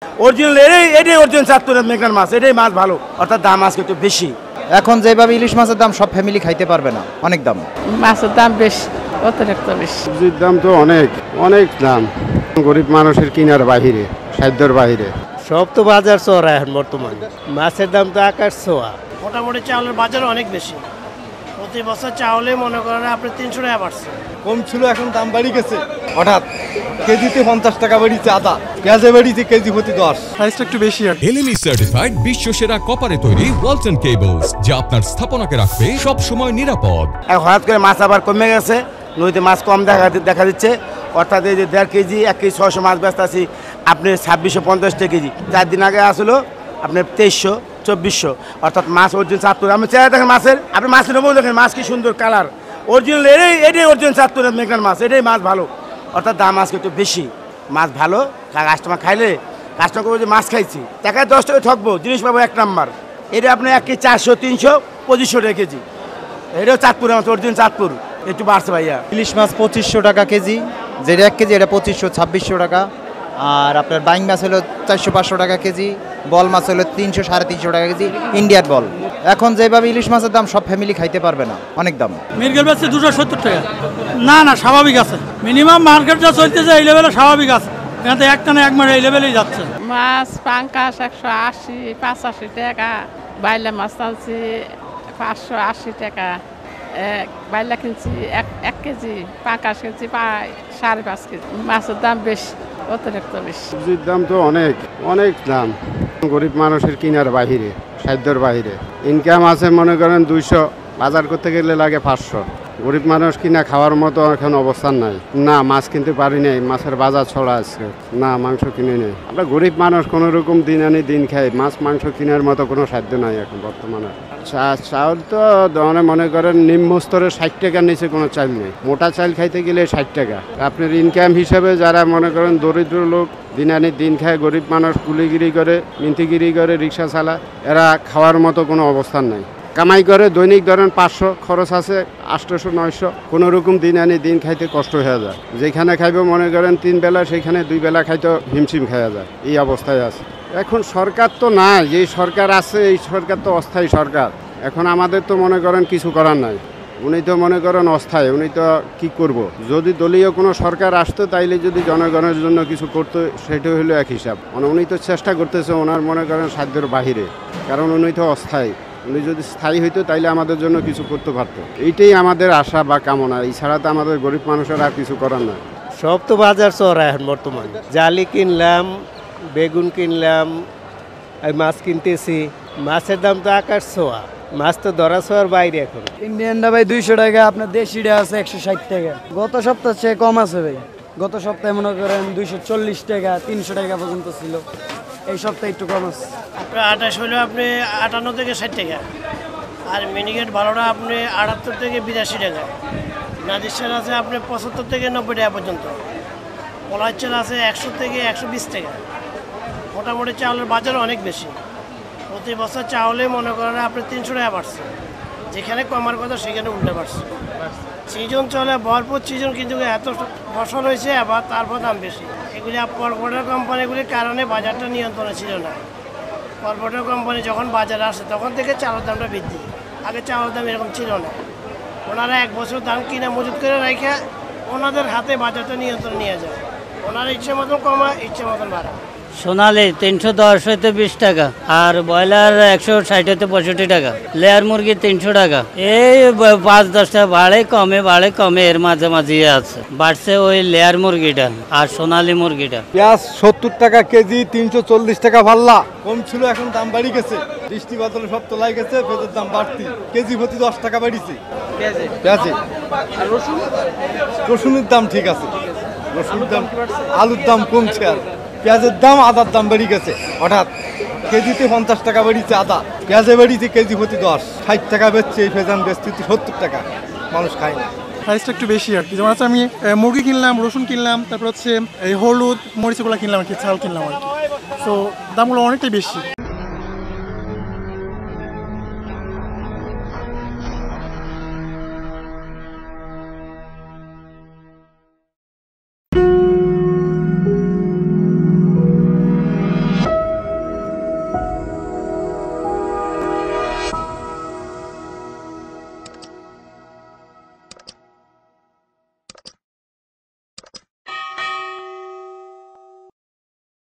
Original এটাই original চাঁদপুরের মেঘনার মাছ, এটাই মাছ ভালো, অর্থাৎ দাম আজকে একটু বেশি। এখন যেভাবে ইলিশ মাছের দাম সব ফ্যামিলি খাইতে পারবে না, অনেক দাম। মাছের দাম বেশি, অতিরিক্ত বেশি। সবজির দাম তো অনেক দাম, গরিব মানুষের কিনার বাহিরে, সাধ্যের বাহিরে। সব তো বাজার চড়া এখন বর্তমানে, মাছের দাম তো আকাশ ছোঁয়া। মোটামুটি চাউলের বাজার অনেক বেশি, প্রতি বছর চাউলে মনে করেন আপনি 300 টাকা বাড়ছে। কম ছিল, এখন দাম বাড়ি গেছে হঠাৎ। কেজিতে 50 টাকা বেড়েছে আদা, পেঁয়াজে বেড়েছে কেজি প্রতি 10। প্রাইসটা একটু বেশি। এলএমই সার্টিফাইড বিশ্বসেরা কপারে তৈরি ওয়ালটন কেবলস, যা আপনার স্থাপনাকে রাখবে সব সময় নিরাপদ। হঠাৎ করে মাছ আবার কমে গেছে, নদীতে মাছ কম দেখা দিচ্ছে, অর্থাৎ এই যে 1.5 কেজি 1 কেজি 600 মাছ ব্যস্ত আছি আপনি 2650 টাকা কেজি। 4 দিন আগে আসলো আপনার 2300 2400, অর্থাৎ মাছ অরিজিনাল চাঁদপুর। আপনি চেহারা দেখেন মাছের, আপনি মাছের নমুনা দেখেন, মাছ কি সুন্দর কালার, অরিজিনাল এটাই অরিজিনাল চাঁদপুরের মেঘনার মাছ, এটাই মাছ ভালো, অর্থাৎ দাম আজকে একটু বেশি। মাছ ভালো, কাস্টমার খাইলে কাস্টমার করবো যে মাছ খাইছি, টাকায় 10 টাকা ঠকবো, জিনিস পাবো 1 নাম্বার। এটা আপনার 1 কেজি 400 300 2500 টাকা কেজি, এটাও চাঁদপুরের মাছ, অরিজিনাল চাঁদপুর। একটু বাড়ছে ভাইয়া। ইলিশ মাছ 2500 টাকা কেজি, যেটা 1 কেজি এটা 2500 2600 টাকা। আর আপনার বাইং মাছ হলো 400-500 টাকা কেজি, বল মাছ হলো 300-350 টাকা কেজি, ইন্ডিয়ান বল। এখন যেভাবে ইলিশ মাছের দাম সব ফ্যামিলি খাইতে পারবে না, অনেক দাম। মৃগেল বেচছে 270 টাকা। না স্বাভাবিক আছে, মিনিমাম মার্কেট যা চলতেছে এই লেভেলে স্বাভাবিক আছে, এখানে একটা না এক মাস এই লেভেলেই যাচ্ছে। মাছ পাঙ্কাশ 180-85 টাকা, বাইলা মাছ আনছি 580 টাকা, বাইলা কিনছি 1 কেজি, পাঙ্কাশ কিনছি 5.5 কেজি। মাছের দাম বেশি, অতিরিক্ত বেশি। সবজির দাম তো অনেক দাম, গরিব মানুষের কিনার বাহিরে, সাধ্যের বাহিরে। ইনকাম আছে মনে করেন 200, বাজার করতে গেলে লাগে 500। গরিব মানুষ কিনা খাওয়ার মতো এখন অবস্থান নাই। না মাছ কিনতে পারি নাই, মাছের বাজার ছড়া আছে, না মাংস কিনে নেই। আমরা গরিব মানুষ কোনো রকম দিন আনি দিন খাই, মাছ মাংস কেনার মতো কোনো সাধ্য নাই এখন বর্তমানে। চাউল তো মনে করেন নিম্ন স্তরে 60 টাকার নিচে কোনো চাল নেই। মোটা চাল খাইতে গেলে 60 টাকা। আপনার ইনকাম হিসাবে যারা মনে করেন দরিদ্র লোক, দিন আনি দিন খায়, গরিব মানুষ কুলিগিরি করে, মিন্তিগিরি করে, রিক্সা চালায়, এরা খাওয়ার মতো কোনো অবস্থান নাই। কামাই করে দৈনিক ধরেন 500, খরচ আছে 800-900, কোনো রকম দিন আনি দিন খাইতে কষ্ট হয়ে যায়। যেখানে খাইবে মনে করেন 3 বেলা, সেখানে 2 বেলা খাইতে হিমশিম খাওয়া যায়, এই অবস্থায় আছে। এখন সরকার তো না, যে সরকার আছে এই সরকার তো অস্থায়ী সরকার। এখন আমাদের তো মনে করেন কিছু করার নাই, উনি তো মনে করেন অস্থায়ী, উনি তো কি করব। যদি দলীয় কোনো সরকার আসতো তাইলে যদি জনগণের জন্য কিছু করতো, সেটা হলো এক হিসাব। মানে উনি তো চেষ্টা করতেছে ওনার মনে করেন সাধ্যের বাহিরে, কারণ উনি তো অস্থায়ী। উনি যদি স্থায়ী হইতো তাইলে আমাদের জন্য কিছু করতে পারতো, এইটাই আমাদের আশা বা কামনা। এছাড়া তো আমাদের গরিব মানুষের আর কিছু করার নাই। সব তো বাজার চড়া এখন বর্তমানে। জালি কিনলাম, বেগুন কিনলাম, মাছ কিনতেছি, মাছের দাম তো আকাশ ছোঁয়া, মাছ তো ধরা ছোঁয়ার বাইরে এখন। ইন্ডিয়ানটা ভাই 200 টাকা, আপনার দেশিটা আছে 160 টাকা। গত সপ্তাহ চেয়ে কম আছে ভাই, গত সপ্তাহে মনে করেন 240 টাকা 300 টাকা পর্যন্ত ছিল, এই সপ্তাহে একটু কম আছে। আপনার 28 হলে আপনি 58 থেকে 60 টাকা, আর মিনিকেট ভালোটা আপনি 78 থেকে 82 টাকা, নাজির চাল আছে আপনি 75 থেকে 90 টাকা পর্যন্ত, কলাই চাল আছে 100 থেকে 120 টাকা। মোটামুটি চাউলের বাজার অনেক বেশি, প্রতি বছর চাউলে মনে করেন আপনি 300 টাকা বাড়ছে, যেখানে কমার কথা সেখানে উল্টে বাড়ছে। সিজন চলে ভরপুর সিজন, কিন্তু এত ফসল হয়েছে আবার তারপর দাম বেশি। এগুলি কর্পোরেট কোম্পানিগুলির কারণে বাজারটা নিয়ন্ত্রণে ছিল না। কর্পোরেট কোম্পানি যখন বাজারে আসে তখন থেকে চালের দামটা বৃদ্ধি, আগে চালের দাম এরকম ছিল না। ওনারা 1 বছর ধান কিনে মজুত করে রেখে ওনাদের হাতে বাজারটা নিয়ন্ত্রণে নিয়ে যায়, ওনারা ইচ্ছে মতন কমায়, ইচ্ছে মতন বাড়ায়। সোনালি 310 হইতে 20 টাকা, আর ব্রয়লার 160 হইতে 65 টাকা, লেয়ার মুরগি 300 টাকা। এই 5-10 টাকা বাড়ে কমে এর মাঝে আছে। বাড়ছে ওই লেয়ার মুরগিটা আর সোনালি মুরগিটা। পেঁয়াজ 70 টাকা কেজি, 340 টাকা ভাল্লা। কম ছিল, এখন দাম বাড়ি গেছে। বৃষ্টি বাদলে সব তোলাই গেছে, পেঁয়াজের দাম বাড়তি, কেজি প্রতি 10 টাকা বাড়িছে পেঁয়াজে। আর রসুনের দাম ঠিক আছে, রসুনের দাম, আলুর দাম কমছে, আর পেঁয়াজের দাম, আদার দাম বেড়ে গেছে হঠাৎ। কেজিতে 50 টাকা বেড়েছে আদা, পেঁয়াজে বেড়েছে কেজি প্রতি 10। 60 টাকা বেচছে, এই ফেজান বেচতে 70 টাকা, মানুষ খায় না। প্রাইসটা একটু বেশি আর কি। যেমন আছে আমি মুরগি কিনলাম, রসুন কিনলাম, তারপর হচ্ছে এই হলুদ মরিচগুলো কিনলাম আর কি, চাল কিনলাম আর কি, তো দামগুলো অনেকটাই বেশি।